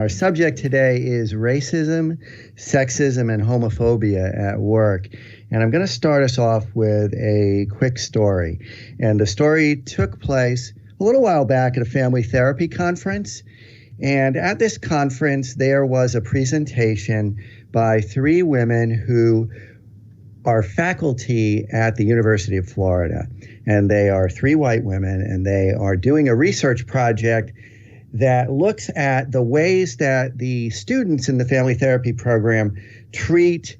Our subject today is racism, sexism, and homophobia at work. And I'm going to start us off with a quick story. And the story took place a little while back at a family therapy conference. And at this conference, there was a presentation by three women who are faculty at the University of Florida. And they are three white women, and they are doing a research project that looks at the ways that the students in the family therapy program treat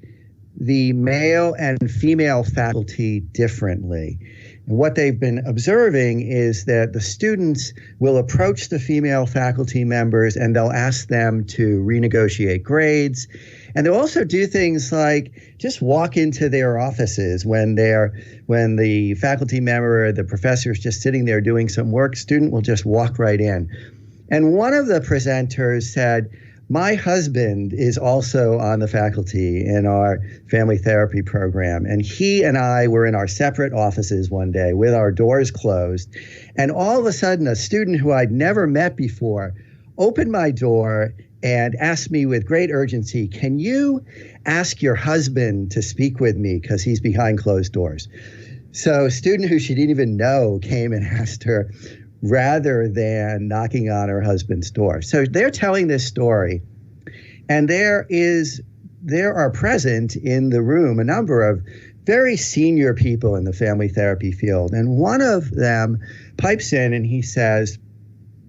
the male and female faculty differently. And what they've been observing is that the students will approach the female faculty members and they'll ask them to renegotiate grades. And they'll also do things like just walk into their offices when the faculty member or the professor is just sitting there doing some work, student will just walk right in. And one of the presenters said, my husband is also on the faculty in our family therapy program. And he and I were in our separate offices one day with our doors closed. And all of a sudden, a student who I'd never met before opened my door and asked me with great urgency, can you ask your husband to speak with me because he's behind closed doors? So a student who she didn't even know came and asked her, rather than knocking on her husband's door. So they're telling this story, and there are present in the room a number of very senior people in the family therapy field. And one of them pipes in and he says,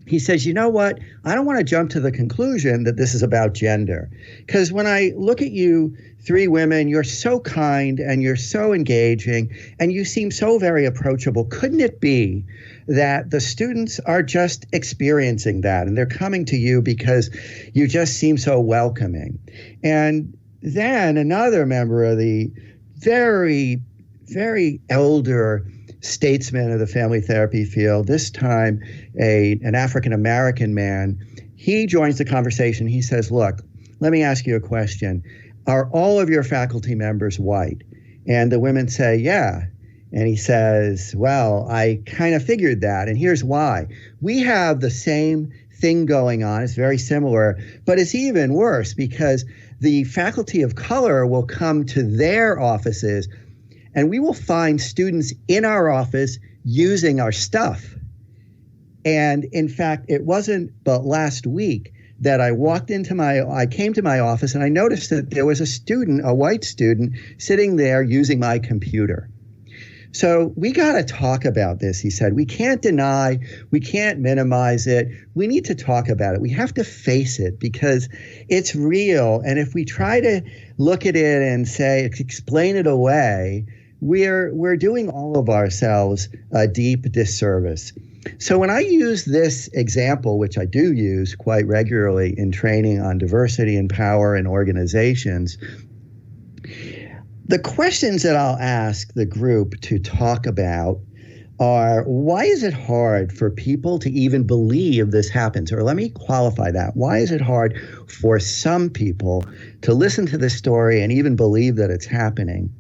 you know what? I don't want to jump to the conclusion that this is about gender. Because when I look at you three women, you're so kind and you're so engaging and you seem so very approachable. Couldn't it be that the students are just experiencing that and they're coming to you because you just seem so welcoming? And then another member of the very, very elder statesman of the family therapy field, this time an African-American man, he joins the conversation. He says, look, let me ask you a question. Are all of your faculty members white? And the women say, yeah. And he says, well, I kind of figured that. And here's why. We have the same thing going on. It's very similar, but it's even worse because the faculty of color will come to their offices and we will find students in our office using our stuff. And in fact, it wasn't but last week that I came to my office and I noticed that there was a white student sitting there using my computer. So we got to talk about this, he said. We can't deny, we can't minimize it. We need to talk about it. We have to face it because it's real. And if we try to look at it and explain it away, we're doing all of ourselves a deep disservice. So when I use this example, which I do use quite regularly in training on diversity and power in organizations, the questions that I'll ask the group to talk about are, why is it hard for people to even believe this happens? Or let me qualify that. Why is it hard for some people to listen to this story and even believe that it's happening?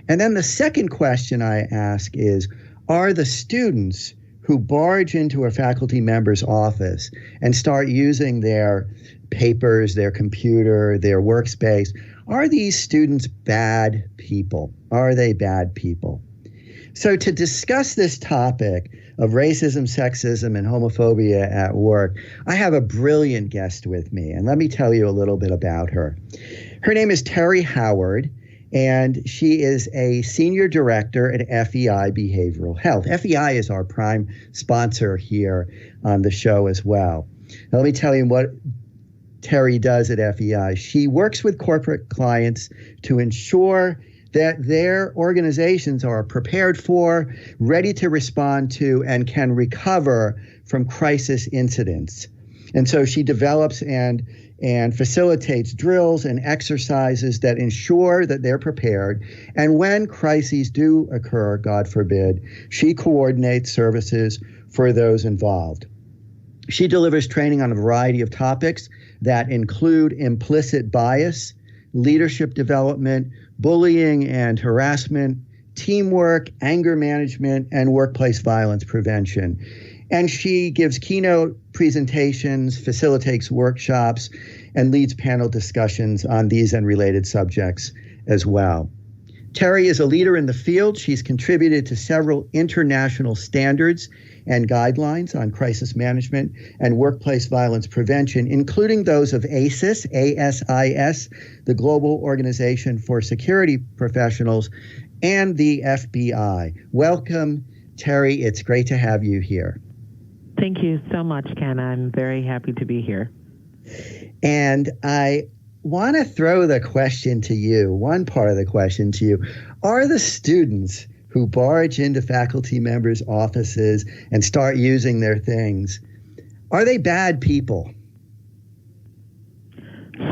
And then the second question I ask is, are the students who barge into a faculty member's office and start using their papers, their computer, their workspace, are these students bad people? Are they bad people? So to discuss this topic of racism, sexism, and homophobia at work, I have a brilliant guest with me, and let me tell you a little bit about her. Her name is Terri Howard, and she is a senior director at FEI Behavioral Health. FEI is our prime sponsor here on the show as well. Now, let me tell you what Terri does at FEI. She works with corporate clients to ensure that their organizations are prepared for, ready to respond to, and can recover from crisis incidents. And so she develops and facilitates drills and exercises that ensure that they're prepared. And when crises do occur, God forbid, she coordinates services for those involved. She delivers training on a variety of topics that include implicit bias, leadership development, bullying and harassment, teamwork, anger management, and workplace violence prevention. And she gives keynote presentations, facilitates workshops, and leads panel discussions on these and related subjects as well. Terri is a leader in the field. She's contributed to several international standards and guidelines on crisis management and workplace violence prevention, including those of ASIS, ASIS, the Global Organization for Security Professionals, and the FBI. Welcome, Terri. It's great to have you here. Thank you so much, Ken. I'm very happy to be here. And I want to throw the question to you, one part of the question to you. Are the students who barge into faculty members' offices and start using their things, are they bad people?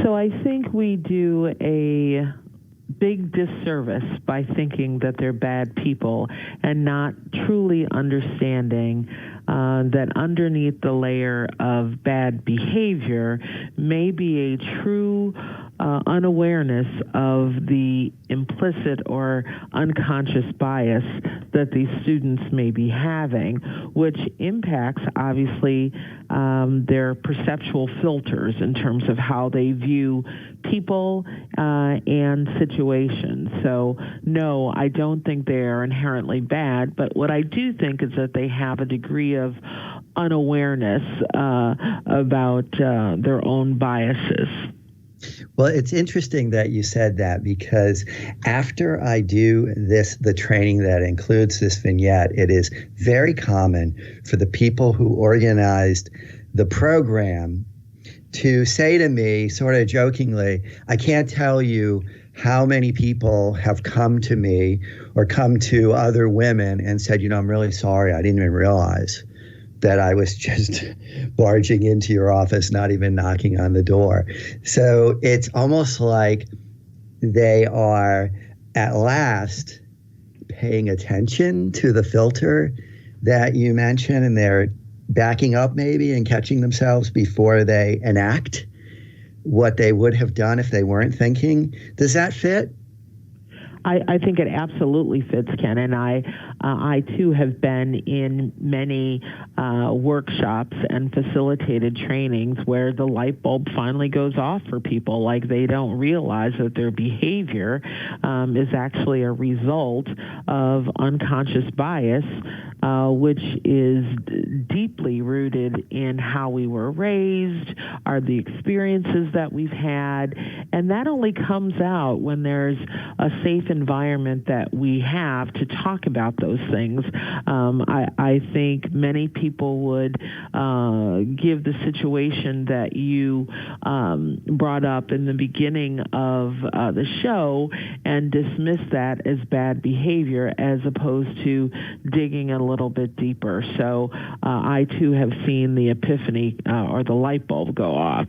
So I think we do a big disservice by thinking that they're bad people and not truly understanding that underneath the layer of bad behavior may be a true unawareness of the implicit or unconscious bias that these students may be having, which impacts, obviously, their perceptual filters in terms of how they view people and situations. So, no, I don't think they are inherently bad, but what I do think is that they have a degree of unawareness about their own biases. Well, it's interesting that you said that, because after I do the training that includes this vignette, it is very common for the people who organized the program to say to me, sort of jokingly, I can't tell you how many people have come to me or come to other women and said, I'm really sorry, I didn't even realize that I was just barging into your office, not even knocking on the door. So it's almost like they are at last paying attention to the filter that you mentioned, and they're backing up maybe and catching themselves before they enact what they would have done if they weren't thinking. Does that fit? I think it absolutely fits, Ken, and I too have been in many workshops and facilitated trainings where the light bulb finally goes off for people, like they don't realize that their behavior is actually a result of unconscious bias, which is deeply rooted in how we were raised, are the experiences that we've had, and that only comes out when there's a safe environment that we have to talk about those things. I think many people would give the situation that you brought up in the beginning of the show and dismiss that as bad behavior as opposed to digging a little bit deeper. So I too have seen the epiphany or the light bulb go off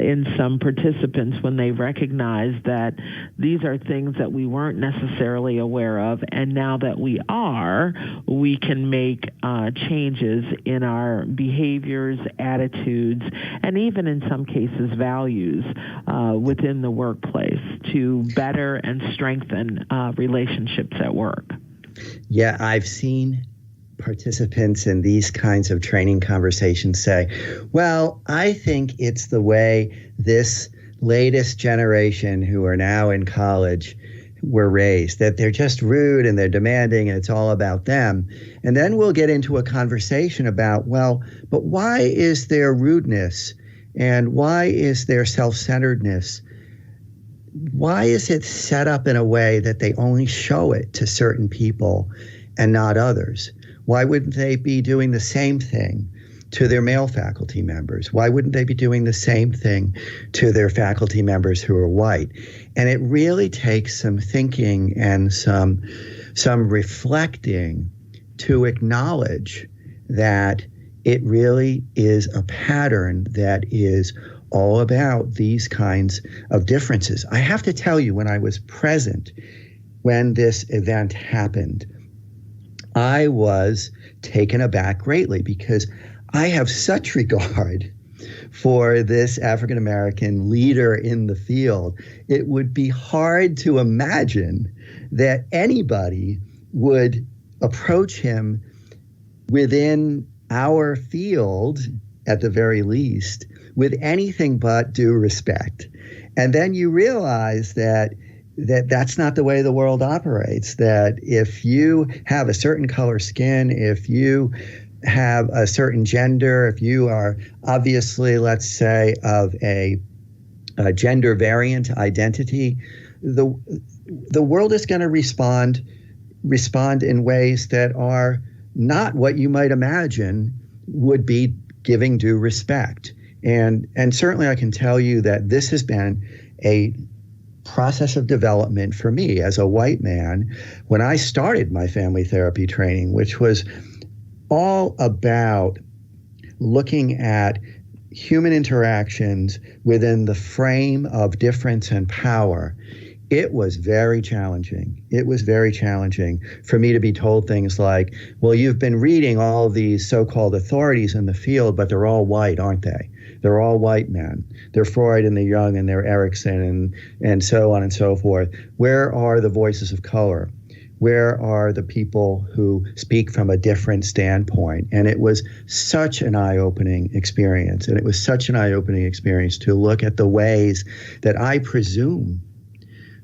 in some participants when they recognize that these are things that we weren't necessarily aware of, and now that we are, we can make changes in our behaviors, attitudes, and even in some cases values within the workplace to better and strengthen relationships at work. Yeah, I've seen participants in these kinds of training conversations say, well, I think it's the way this latest generation who are now in college were raised, that they're just rude and they're demanding and it's all about them. And then we'll get into a conversation about, well, but why is there rudeness and why is there self-centeredness? Why is it set up in a way that they only show it to certain people and not others? Why wouldn't they be doing the same thing to their male faculty members? Why wouldn't they be doing the same thing to their faculty members who are white? And it really takes some thinking and some reflecting to acknowledge that it really is a pattern that is all about these kinds of differences. I have to tell you, when I was present when this event happened, I was taken aback greatly because I have such regard for this African-American leader in the field. It would be hard to imagine that anybody would approach him within, our field, at the very least, with anything but due respect. And then you realize that's not the way the world operates, that if you have a certain color skin, if you have a certain gender, if you are obviously, let's say, of a gender variant identity, the world is going to respond in ways that are not what you might imagine would be giving due respect. And certainly I can tell you that this has been a process of development for me as a white man when I started my family therapy training, which was all about looking at human interactions within the frame of difference and power. It was very challenging. It was very challenging for me to be told things like, well, you've been reading all these so-called authorities in the field, but they're all white, aren't they? They're all white men. They're Freud and they're Jung and they're Erickson and so on and so forth. Where are the voices of color? Where are the people who speak from a different standpoint? And it was such an eye-opening experience. And it was such an eye-opening experience to look at the ways that I presume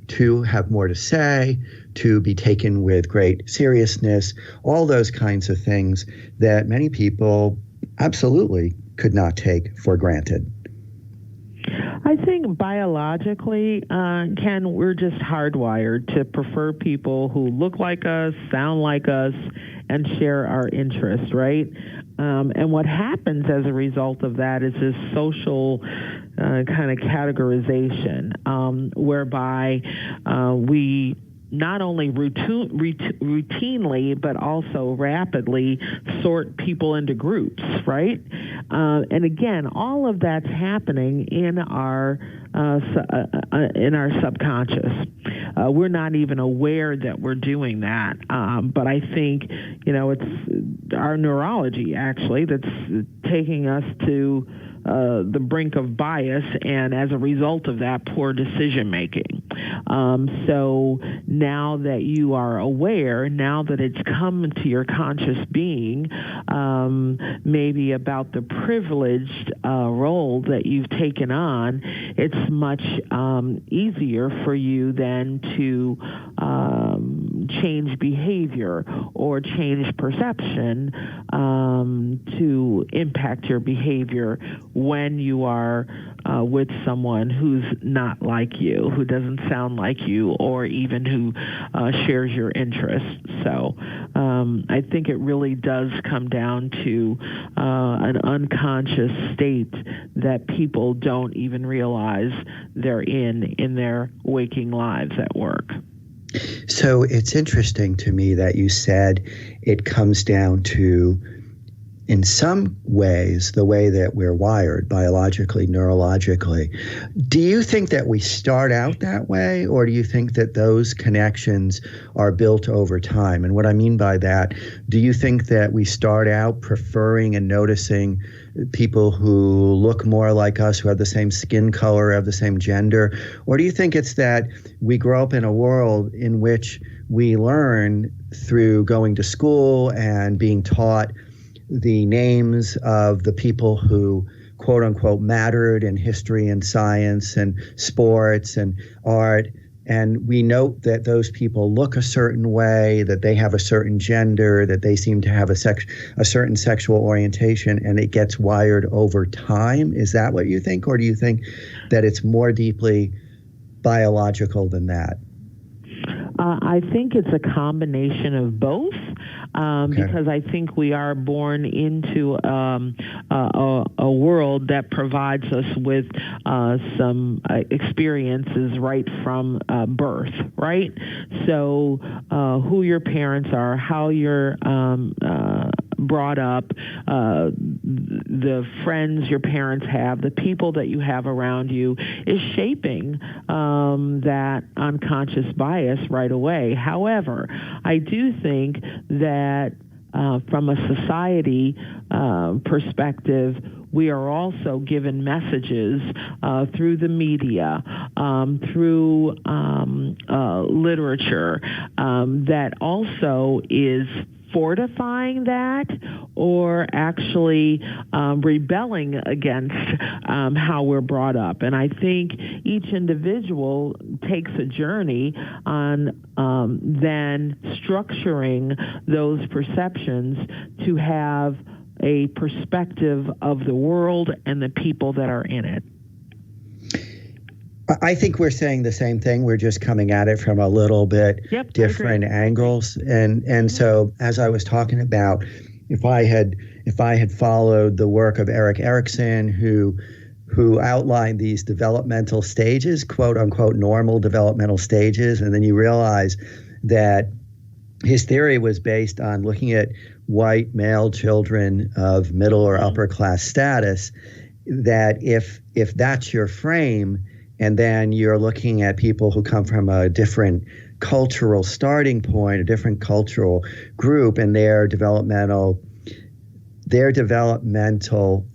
to have more to say, to be taken with great seriousness, all those kinds of things that many people absolutely could not take for granted. I think biologically, Ken, we're just hardwired to prefer people who look like us, sound like us, and share our interests, right? And what happens as a result of that is this social kind of categorization, whereby we not only routinely, but also rapidly sort people into groups, right? And again, all of that's happening in our subconscious. We're not even aware that we're doing that. But I think, it's our neurology actually that's taking us to the brink of bias, and as a result of that, poor decision making. So now that you are aware, now that it's come to your conscious being, maybe about the privileged role that you've taken on, it's much easier for you then to change behavior or change perception to impact your behavior when you are with someone who's not like you, who doesn't sound like you, or even who shares your interests. So I think it really does come down to an unconscious state that people don't even realize they're in their waking lives at work. So it's interesting to me that you said it comes down to, in some ways, the way that we're wired biologically, neurologically. Do you think that we start out that way, or do you think that those connections are built over time? And what I mean by that, do you think that we start out preferring and noticing people who look more like us, who have the same skin color, have the same gender? Or do you think it's that we grow up in a world in which we learn through going to school and being taught the names of the people who, quote unquote, mattered in history and science and sports and art, and we note that those people look a certain way, that they have a certain gender, that they seem to have a certain sexual orientation, and it gets wired over time? Is that what you think, or do you think that it's more deeply biological than that? I think it's a combination of both. Okay. Because I think we are born into a world that provides us with some experiences right from birth, right? So who your parents are, how you're brought up, the friends your parents have, the people that you have around you is shaping that unconscious bias right away. However, I do think that from a society perspective, we are also given messages through the media, through literature, that also is fortifying that or actually rebelling against how we're brought up. And I think each individual takes a journey on then structuring those perceptions to have a perspective of the world and the people that are in it. I think we're saying the same thing. We're just coming at it from a little bit different angles. And so, as I was talking about, if I had followed the work of Erik Erikson, who outlined these developmental stages, quote unquote, normal developmental stages, and then you realize that his theory was based on looking at white male children of middle or upper class status, that if that's your frame, and then you're looking at people who come from a different cultural starting point, a different cultural group, and their developmental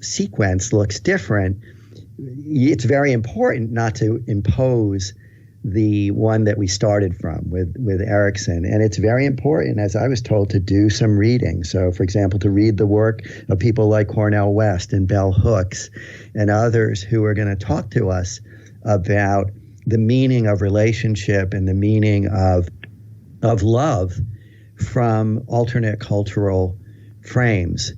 sequence looks different. It's very important not to impose the one that we started from with Erikson. And it's very important, as I was told, to do some reading. So, for example, to read the work of people like Cornel West and Bell Hooks and others who are going to talk to us about the meaning of relationship and the meaning of love from alternate cultural frames.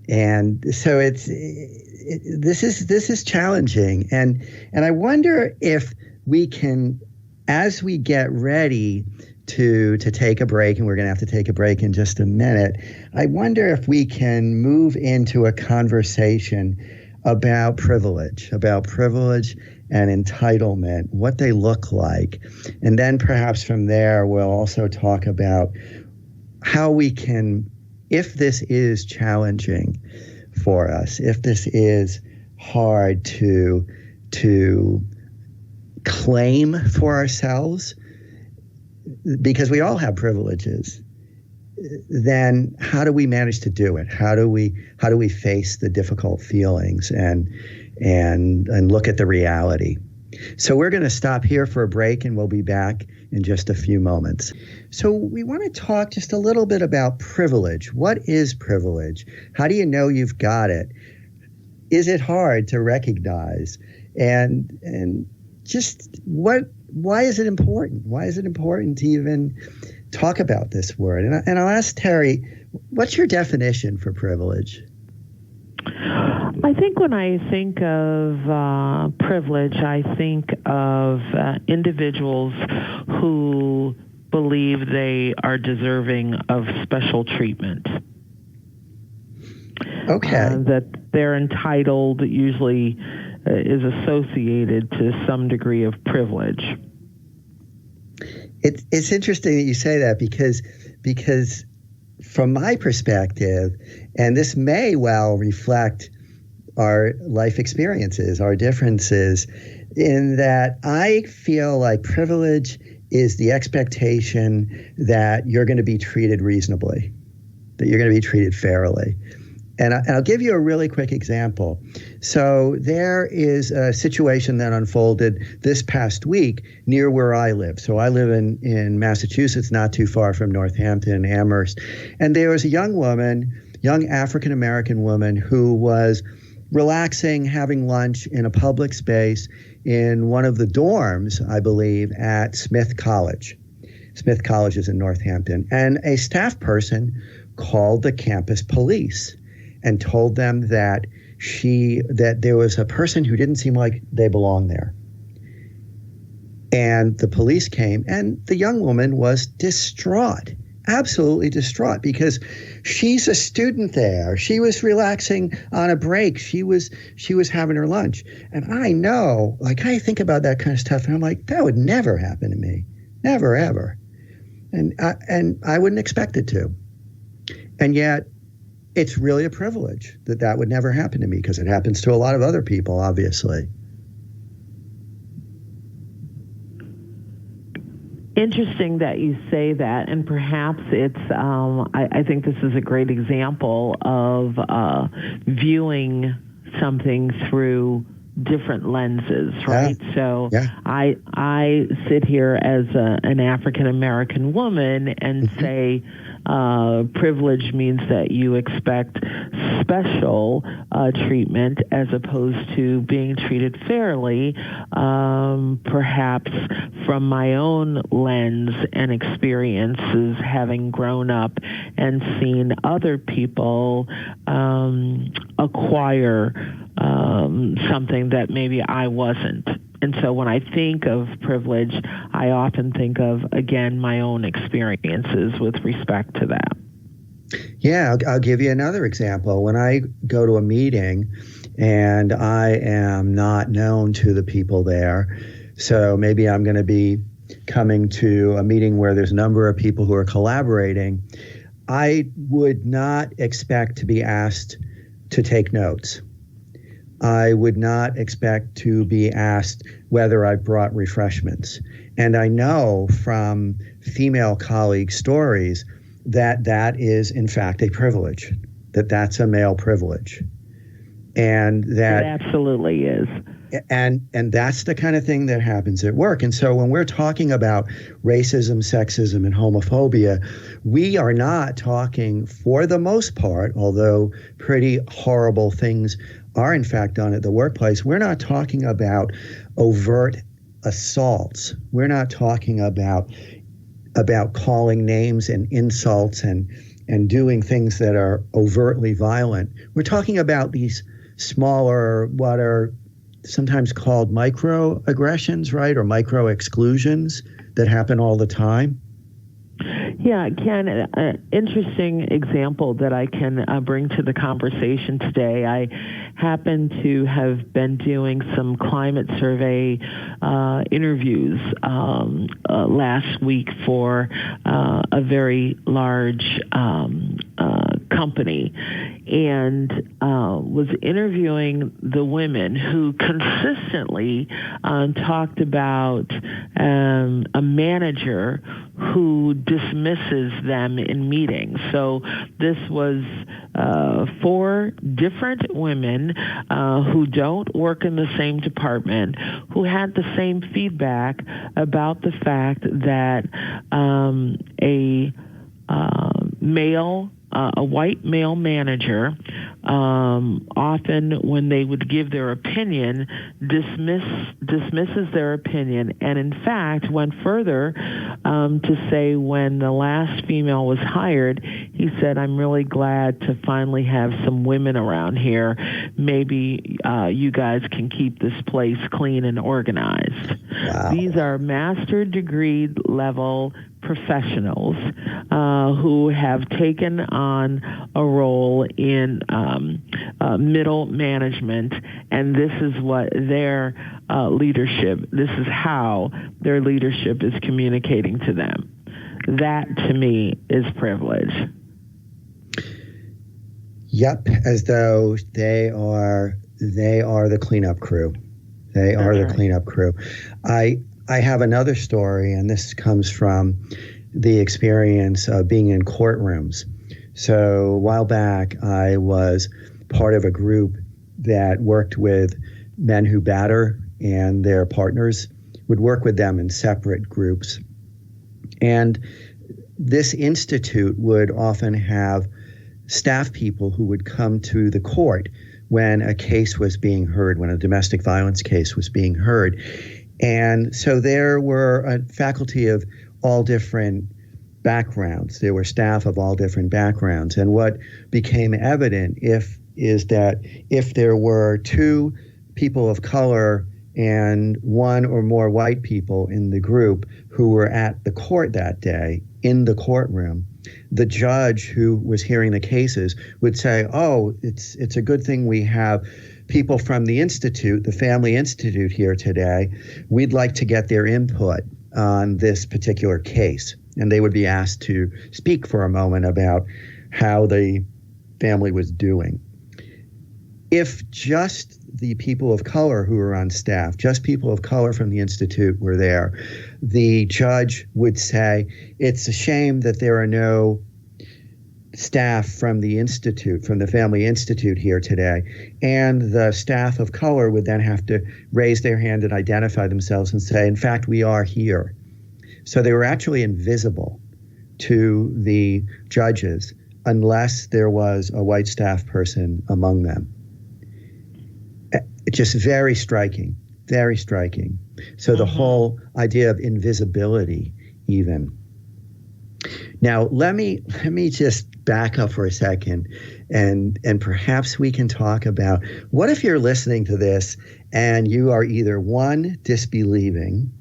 And so this is challenging. And I wonder if we can, as we get ready to take a break, and we're going to have to take a break in just a minute, I wonder if we can move into a conversation about privilege and entitlement, what they look like. And then perhaps from there, we'll also talk about how we can, if this is challenging for us, if this is hard to claim for ourselves, because we all have privileges, then how do we manage to do it? How do we face the difficult feelings and look at the reality? So we're going to stop here for a break, and we'll be back in just a few moments. So we want to talk just a little bit about privilege. What is privilege? How do you know you've got it? Is it hard to recognize? And just why is it important? Why is it important to even talk about this word? And I'll ask Terri, what's your definition for privilege? I think when I think of privilege, I think of individuals who believe they are deserving of special treatment. Okay. That they're entitled usually is associated to some degree of privilege. It's interesting that you say that because from my perspective, and this may well reflect our life experiences, our differences, in that I feel like privilege is the expectation that you're going to be treated reasonably, that you're going to be treated fairly. And I'll give you a really quick example. So there is a situation that unfolded this past week near where I live. So I live in Massachusetts, not too far from Northampton, Amherst. And there was a young African-American woman who was relaxing, having lunch in a public space in one of the dorms, I believe, at Smith College. Smith College is in Northampton. And a staff person called the campus police and told them that there was a person who didn't seem like they belonged there. And the police came, and the young woman was distraught, absolutely distraught, because she's a student there. She was relaxing on a break. She was having her lunch. And I know, like, I think about that kind of stuff, and I'm like, that would never happen to me. Never, ever. And I wouldn't expect it to. And yet, it's really a privilege that would never happen to me, because it happens to a lot of other people, obviously. Interesting that you say that, and perhaps it's, I think this is a great example of viewing something through different lenses, right? Yeah. So yeah. I sit here as an African-American woman and say, Privilege means that you expect special treatment as opposed to being treated fairly, perhaps from my own lens and experiences, having grown up and seen other people acquire something that maybe I wasn't. And so when I think of privilege, I often think of, again, my own experiences with respect to that. Yeah, I'll give you another example. When I go to a meeting and I am not known to the people there, so maybe I'm going to be coming to a meeting where there's a number of people who are collaborating, I would not expect to be asked to take notes. I would not expect to be asked whether I brought refreshments. And I know from female colleague stories that that is, in fact, a privilege, that that's a male privilege. And that it absolutely is. And that's the kind of thing that happens at work. And so when we're talking about racism, sexism, and homophobia, we are not talking, for the most part, although pretty horrible things are in fact done at the workplace, we're not talking about overt assaults. We're not talking about calling names and insults and doing things that are overtly violent. We're talking about these smaller, what are sometimes called microaggressions, right? Or micro exclusions that happen all the time. Yeah, Ken, an interesting example that I can bring to the conversation today. I happen to have been doing some climate survey interviews last week for a very large company, and was interviewing the women who consistently talked about a manager who dismisses them in meetings. So this was 4 different women who don't work in the same department, who had the same feedback about the fact that a white male manager, often when they would give their opinion, dismisses their opinion, and in fact went further to say when the last female was hired, he said, "I'm really glad to finally have some women around here. Maybe you guys can keep this place clean and organized." Wow. These are master degree level professionals who have taken on a role in middle management, and this is what their this is how their leadership is communicating to them. That, to me, is privilege. Yep, as though they are the cleanup crew. They are the cleanup crew. I have another story, and this comes from the experience of being in courtrooms. So a while back, I was part of a group that worked with men who batter, and their partners would work with them in separate groups. And this institute would often have staff people who would come to the court when a case was being heard, when a domestic violence case was being heard. And so there were a faculty of all different backgrounds. There were staff of all different backgrounds. And what became evident is that if there were 2 people of color and 1 or more white people in the group who were at the court that day, in the courtroom, the judge who was hearing the cases would say, "Oh, it's a good thing we have people from the Institute, the Family Institute here today. We'd like to get their input on this particular case." And they would be asked to speak for a moment about how the family was doing. If just the people of color who were on staff, just people of color from the Institute were there, the judge would say, "It's a shame that there are no staff from the Institute, from the Family Institute here today." And the staff of color would then have to raise their hand and identify themselves and say, "In fact, we are here." So they were actually invisible to the judges unless there was a white staff person among them. It's just very striking, very striking. So the whole idea of invisibility, even. Now, let me just back up for a second, and perhaps we can talk about, what if you're listening to this and you are either one, disbelieving,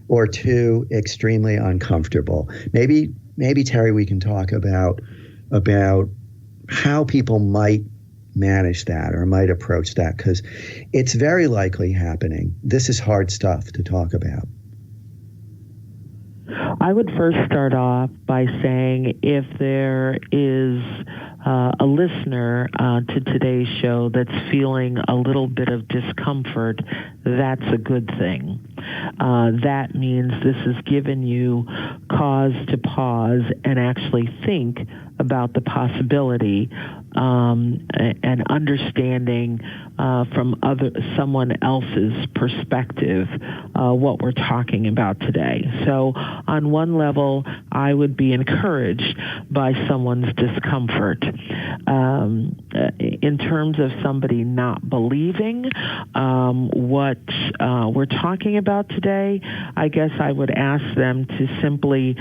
or two, extremely uncomfortable. Maybe Terri, we can talk about how people might manage that or might approach that, because it's very likely happening. This is hard stuff to talk about. I would first start off by saying, if there is a listener to today's show that's feeling a little bit of discomfort, that's a good thing. That means this has given you cause to pause and actually think about the possibility and understanding from someone else's perspective what we're talking about today. So on one level, I would be encouraged by someone's discomfort. In terms of somebody not believing what we're talking about today, I guess I would ask them to simply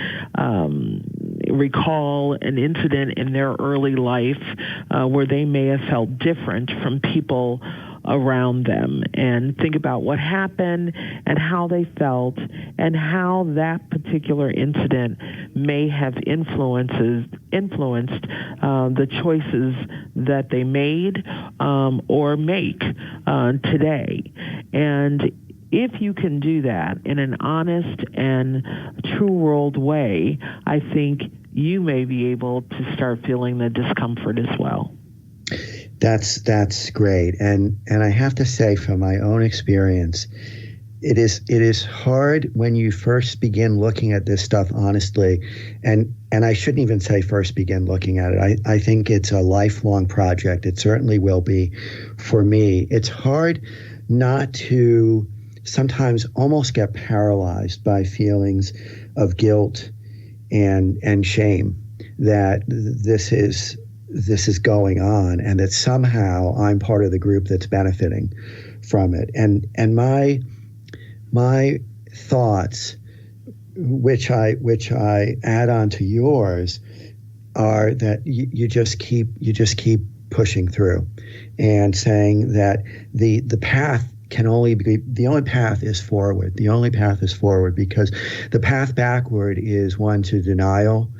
recall an incident in their early life where they may have felt different from people around them, and think about what happened and how they felt and how that particular incident may have influenced the choices that they made or make today. And if you can do that in an honest and true world way, I think you may be able to start feeling the discomfort as well. That's great. And I have to say, from my own experience, it is hard when you first begin looking at this stuff honestly. And I shouldn't even say first begin looking at it. I think it's a lifelong project. It certainly will be for me. It's hard not to sometimes almost get paralyzed by feelings of guilt and shame that this is going on, and that somehow I'm part of the group that's benefiting from it. And my thoughts, which I add on to yours, are that you just keep pushing through and saying that the path can only be, the only path is forward. The only path is forward, because the path backward is one to denial,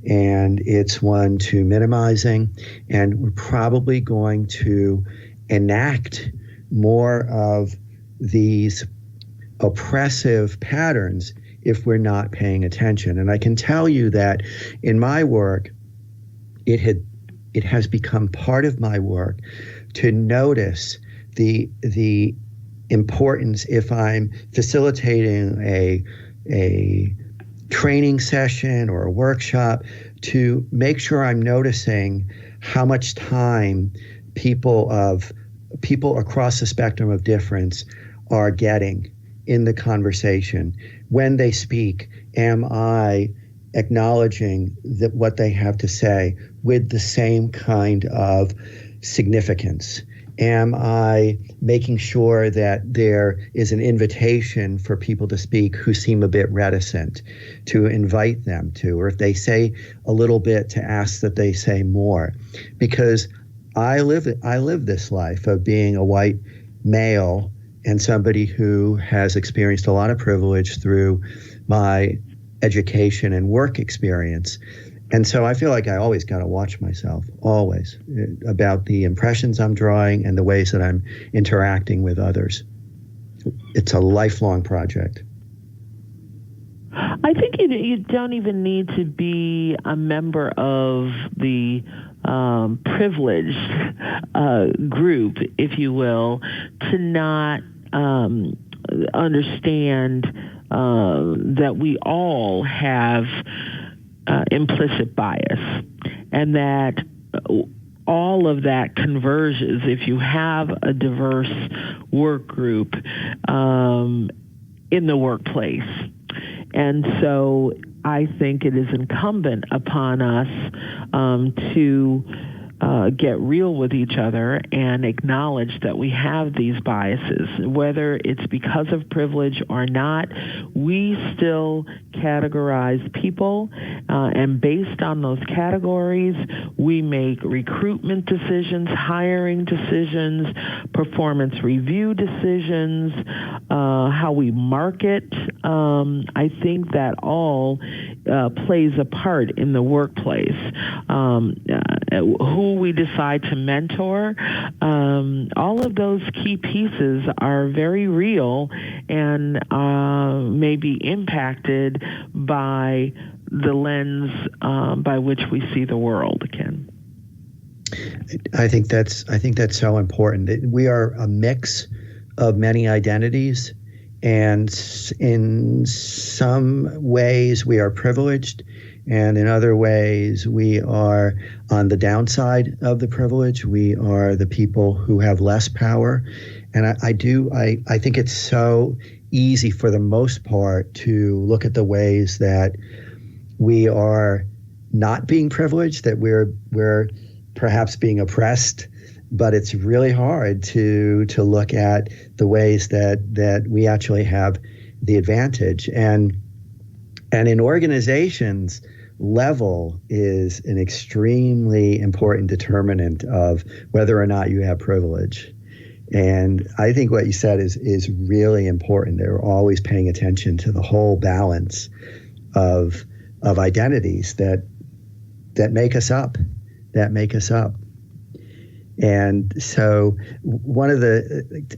and it's one to minimizing, and we're probably going to enact more of these oppressive patterns if we're not paying attention. And I can tell you that in my work, it has become part of my work to notice the importance, if I'm facilitating a training session or a workshop, to make sure I'm noticing how much time people across the spectrum of difference are getting in the conversation. When they speak, am I acknowledging that what they have to say with the same kind of significance? Am I making sure that there is an invitation for people to speak who seem a bit reticent, to invite them to, or if they say a little bit, to ask that they say more? Because I live this life of being a white male and somebody who has experienced a lot of privilege through my education and work experience. And so I feel like I always got to watch myself, always, about the impressions I'm drawing and the ways that I'm interacting with others. It's a lifelong project. I think you don't even need to be a member of the privileged group, if you will, to not understand that we all have implicit bias, and that all of that converges if you have a diverse work group in the workplace. And so I think it is incumbent upon us to get real with each other and acknowledge that we have these biases. Whether it's because of privilege or not, we still categorize people, and based on those categories, we make recruitment decisions, hiring decisions, performance review decisions, how we market. I think that all plays a part in the workplace. Who we decide to mentor, all of those key pieces are very real and may be impacted by the lens by which we see the world, Ken. I think that's so important. We are a mix of many identities, and in some ways we are privileged, and in other ways we are on the downside of the privilege. We are the people who have less power. And I think it's so easy for the most part to look at the ways that we are not being privileged, that we're perhaps being oppressed, but it's really hard to look at the ways that we actually have the advantage. And in organizations, level is an extremely important determinant of whether or not you have privilege. And I think what you said is really important. They're always paying attention to the whole balance of identities that make us up, And so one of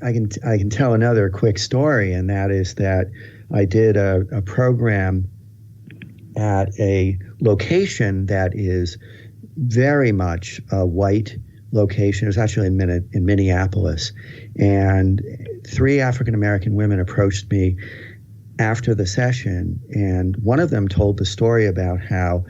I can tell another quick story, and that is that I did a program at a location that is very much a white location. It was actually in Minneapolis. And 3 African-American women approached me after the session, and one of them told the story about how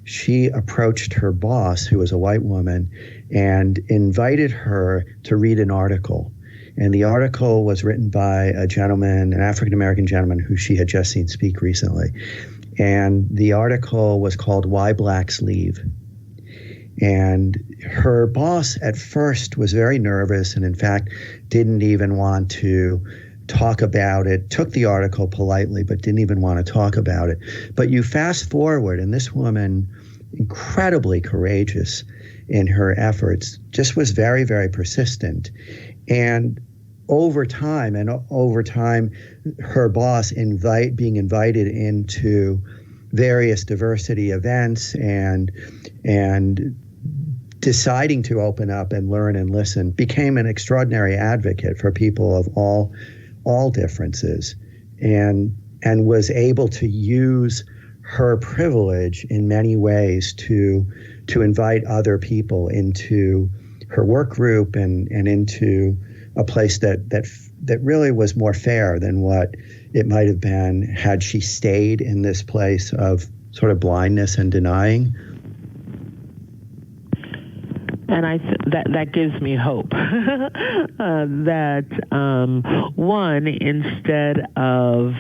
she approached her boss, who was a white woman, and invited her to read an article. And the article was written by an African-American gentleman who she had just seen speak recently. And the article was called "Why Blacks Leave." And her boss at first was very nervous and in fact didn't even want to talk about it, took the article politely, but didn't even want to talk about it. But you fast forward, and this woman, incredibly courageous in her efforts, just was very, very persistent. And over time, her boss being invited into various diversity events and deciding to open up and learn and listen, became an extraordinary advocate for people of all differences, and was able to use her privilege in many ways to invite other people into her work group and into a place that really was more fair than what it might have been had she stayed in this place of sort of blindness and denying. And that gives me hope that one, instead of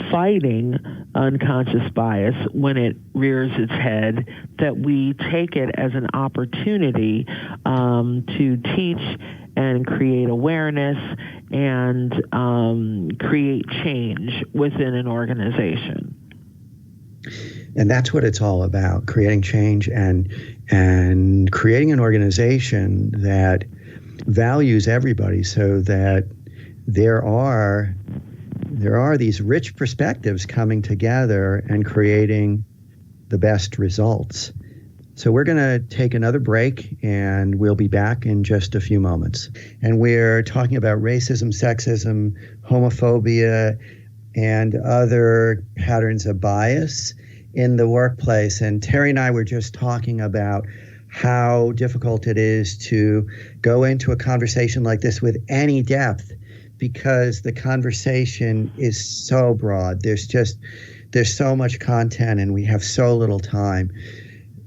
fighting unconscious bias when it rears its head, that we take it as an opportunity to teach and create awareness and create change within an organization. And that's what it's all about, creating change and creating an organization that values everybody, so that there are these rich perspectives coming together and creating the best results. So we're going to take another break, and we'll be back in just a few moments. And we're talking about racism, sexism, homophobia, and other patterns of bias in the workplace. And Terri and I were just talking about how difficult it is to go into a conversation like this with any depth, because the conversation is so broad. There's so much content, and we have so little time.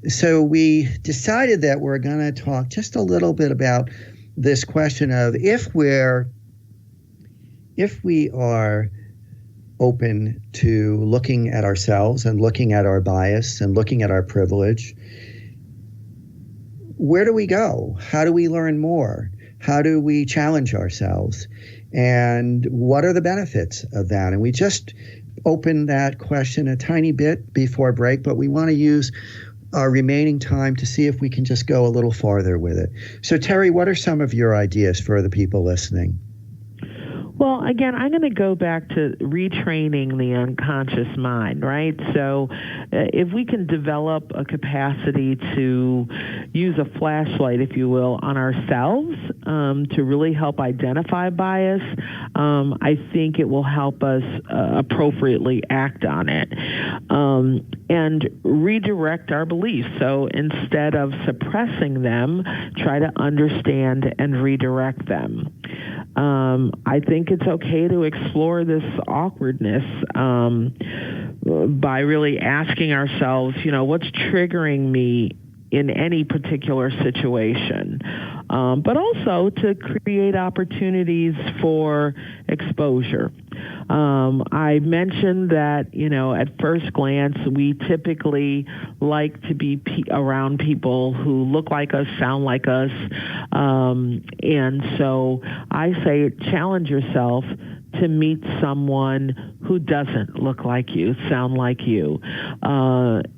So we decided that we're going to talk just a little bit about this question of if we are open to looking at ourselves and looking at our bias and looking at our privilege, where do we go? How do we learn more? How do we challenge ourselves? And what are the benefits of that? And we just opened that question a tiny bit before break, but we want to use our remaining time to see if we can just go a little farther with it. So, Terri, what are some of your ideas for the people listening? Well, again, I'm going to go back to retraining the unconscious mind, right? So if we can develop a capacity to use a flashlight, if you will, on ourselves to really help identify bias, I think it will help us appropriately act on it and redirect our beliefs. So instead of suppressing them, try to understand and redirect them. I think it's okay to explore this awkwardness by really asking ourselves, what's triggering me in any particular situation, but also to create opportunities for exposure. I mentioned that, at first glance, we typically like to be around people who look like us, sound like us. And so I say challenge yourself to meet someone who doesn't look like you, sound like you.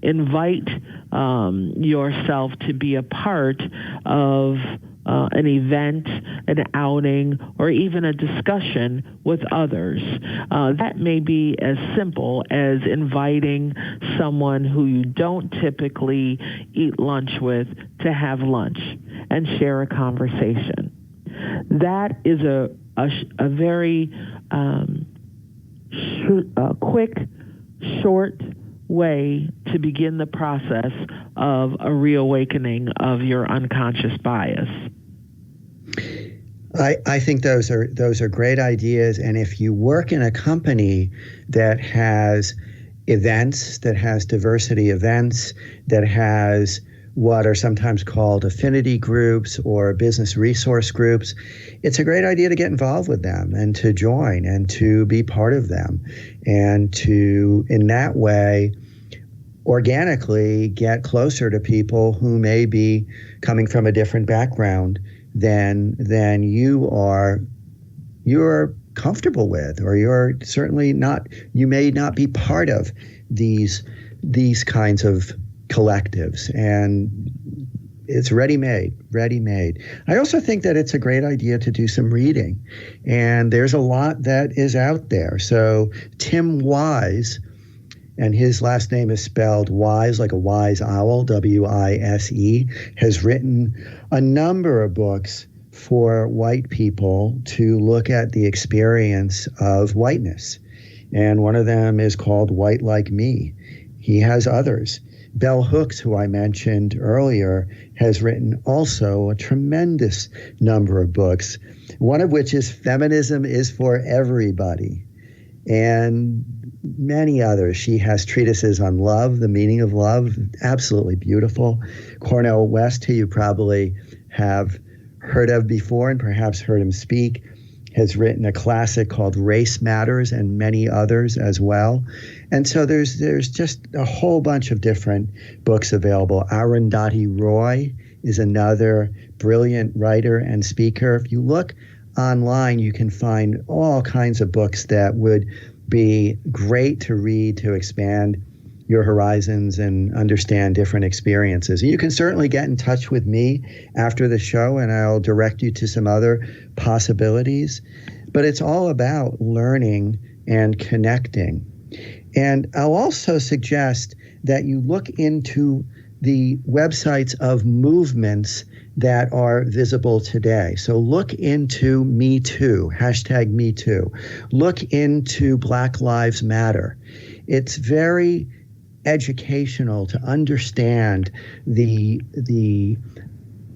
Invite yourself to be a part of an event, an outing, or even a discussion with others. That may be as simple as inviting someone who you don't typically eat lunch with to have lunch and share a conversation. That is a very quick, short way to begin the process of a reawakening of your unconscious bias. I think those are great ideas. And if you work in a company that has events, that has diversity events, that has what are sometimes called affinity groups or business resource groups, it's a great idea to get involved with them and to join and to be part of them and to, in that way, organically get closer to people who may be coming from a different background than you're comfortable with, or you're certainly not, you may not be part of these kinds of collectives. And it's ready-made. I also think that it's a great idea to do some reading. And there's a lot that is out there. So Tim Wise, and his last name is spelled Wise, like a wise owl, W-I-S-E, has written a number of books for white people to look at the experience of whiteness. And one of them is called White Like Me. He has others. Bell Hooks, who I mentioned earlier, has written also a tremendous number of books, one of which is Feminism is for Everybody, and many others. She has treatises on love, the meaning of love, absolutely beautiful. Cornel West, who you probably have heard of before and perhaps heard him speak, has written a classic called Race Matters and many others as well. And so there's just a whole bunch of different books available. Arundhati Roy is another brilliant writer and speaker. If you look online, you can find all kinds of books that would be great to read to expand your horizons and understand different experiences. And you can certainly get in touch with me after the show, and I'll direct you to some other possibilities. But it's all about learning and connecting. And I'll also suggest that you look into the websites of movements that are visible today. So look into Me Too, hashtag Me Too. Look into Black Lives Matter. It's very educational to understand the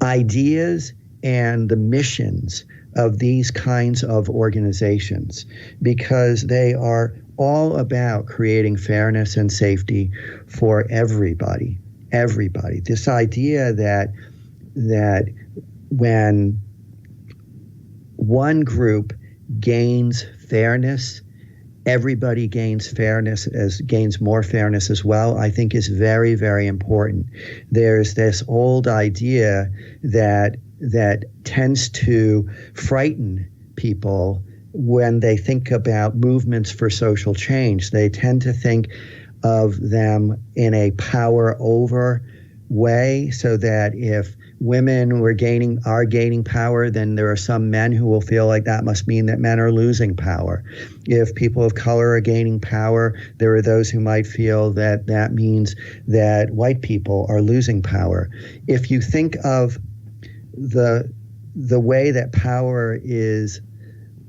ideas and the missions of these kinds of organizations, because they are all about creating fairness and safety for everybody. This idea that when one group gains fairness everybody gains more fairness as well, I think is very, very important. There's this old idea that tends to frighten people when they think about movements for social change. They tend to think of them in a power over way, so that if women are gaining power, then there are some men who will feel like that must mean that men are losing power. If people of color are gaining power, there are those who might feel that that means that white people are losing power. If you think of the way that power is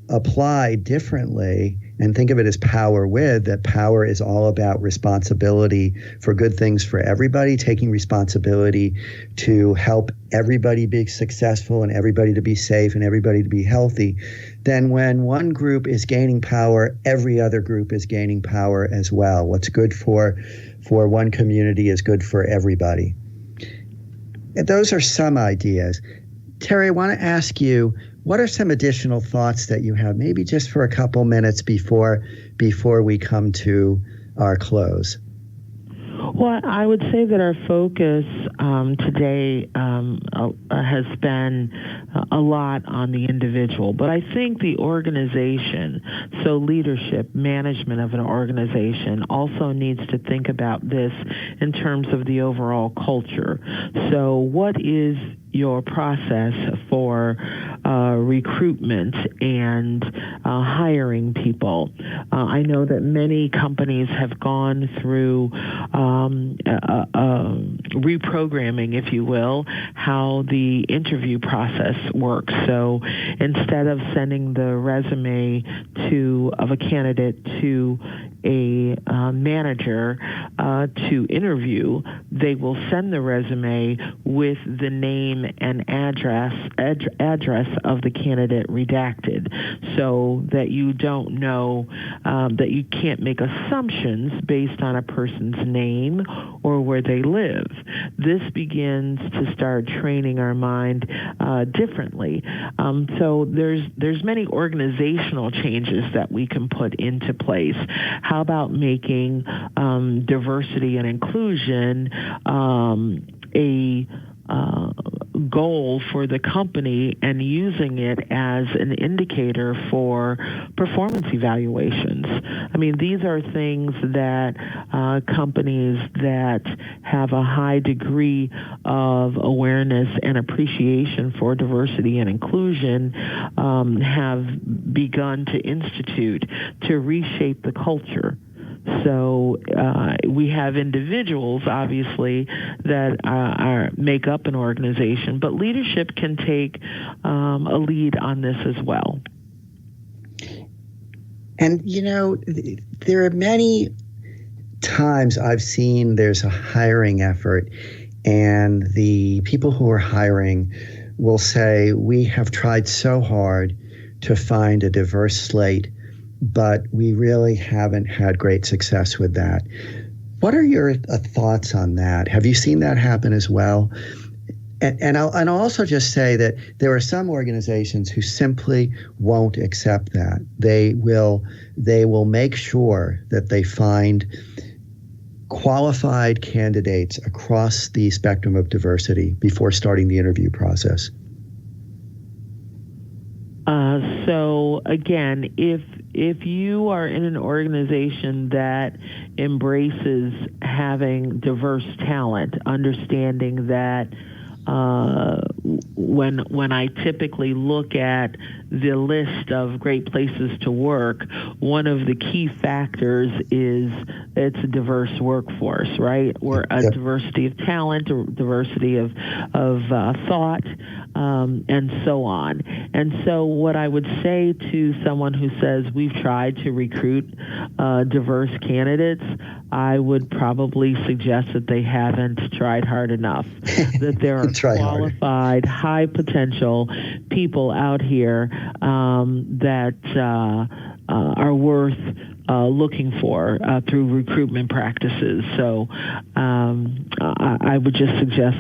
applied differently, and think of it as power that power is all about responsibility for good things for everybody, taking responsibility to help everybody be successful and everybody to be safe and everybody to be healthy, then when one group is gaining power, every other group is gaining power as well. What's good for one community is good for everybody. And those are some ideas. Terri, I want to ask you, what are some additional thoughts that you have, maybe just for a couple minutes before we come to our close? Well, I would say that our focus today has been a lot on the individual, but I think the organization, so leadership, management of an organization, also needs to think about this in terms of the overall culture. So what is your process for recruitment and hiring people? I know that many companies have gone through reprogramming, if you will, how the interview process works. So instead of sending the resume of a candidate to a manager to interview, they will send the resume with the name and address of the candidate redacted, so that you don't know, that you can't make assumptions based on a person's name or where they live. This begins to start training our mind differently. So there's many organizational changes that we can put into place. How about making diversity and inclusion a goal for the company, and using it as an indicator for performance evaluations? I mean, these are things that companies that have a high degree of awareness and appreciation for diversity and inclusion have begun to institute to reshape the culture. So we have individuals, obviously, that make up an organization, but leadership can take a lead on this as well. And, there are many times I've seen there's a hiring effort, and the people who are hiring will say, we have tried so hard to find a diverse slate, but we really haven't had great success with that. What are your thoughts on that? Have you seen that happen as well? And I'll also just say that there are some organizations who simply won't accept that. They will make sure that they find qualified candidates across the spectrum of diversity before starting the interview process. So again, if you are in an organization that embraces having diverse talent, understanding that when I typically look at the list of great places to work, one of the key factors is it's a diverse workforce, right? Or a diversity of talent, or diversity of thought, and so on. And so what I would say to someone who says we've tried to recruit diverse candidates, I would probably suggest that they haven't tried hard enough, that there are qualified, high potential people out here that are worth looking for through recruitment practices. So I would just suggest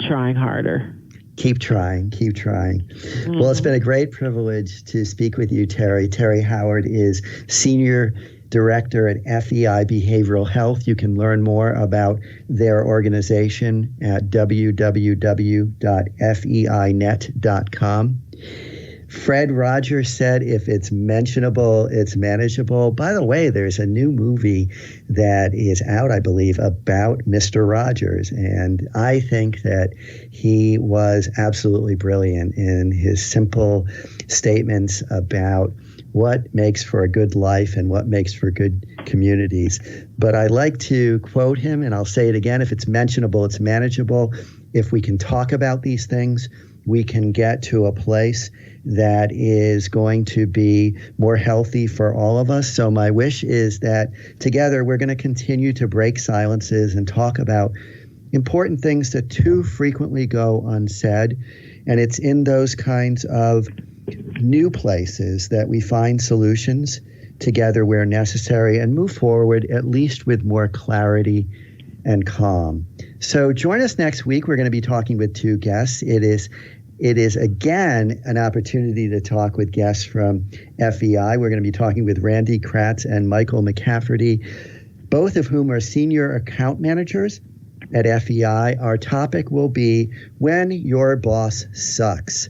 trying harder. Keep trying, keep trying. Well, it's been a great privilege to speak with you, Terri. Terri Howard is Senior Director at FEI Behavioral Health. You can learn more about their organization at www.feinet.com. Fred Rogers said, if it's mentionable, it's manageable. By the way, there's a new movie that is out, I believe, about Mr. Rogers. And I think that he was absolutely brilliant in his simple statements about what makes for a good life and what makes for good communities. But I like to quote him, and I'll say it again, if it's mentionable, it's manageable. If we can talk about these things, we can get to a place that is going to be more healthy for all of us. So my wish is that together we're going to continue to break silences and talk about important things that too frequently go unsaid. And it's in those kinds of new places that we find solutions together where necessary and move forward, at least with more clarity and calm. So join us next week. We're going to be talking with two guests. It is again an opportunity to talk with guests from FEI. We're going to be talking with Randy Kratz and Michael McCafferty, both of whom are senior account managers at FEI. Our topic will be When Your Boss Sucks.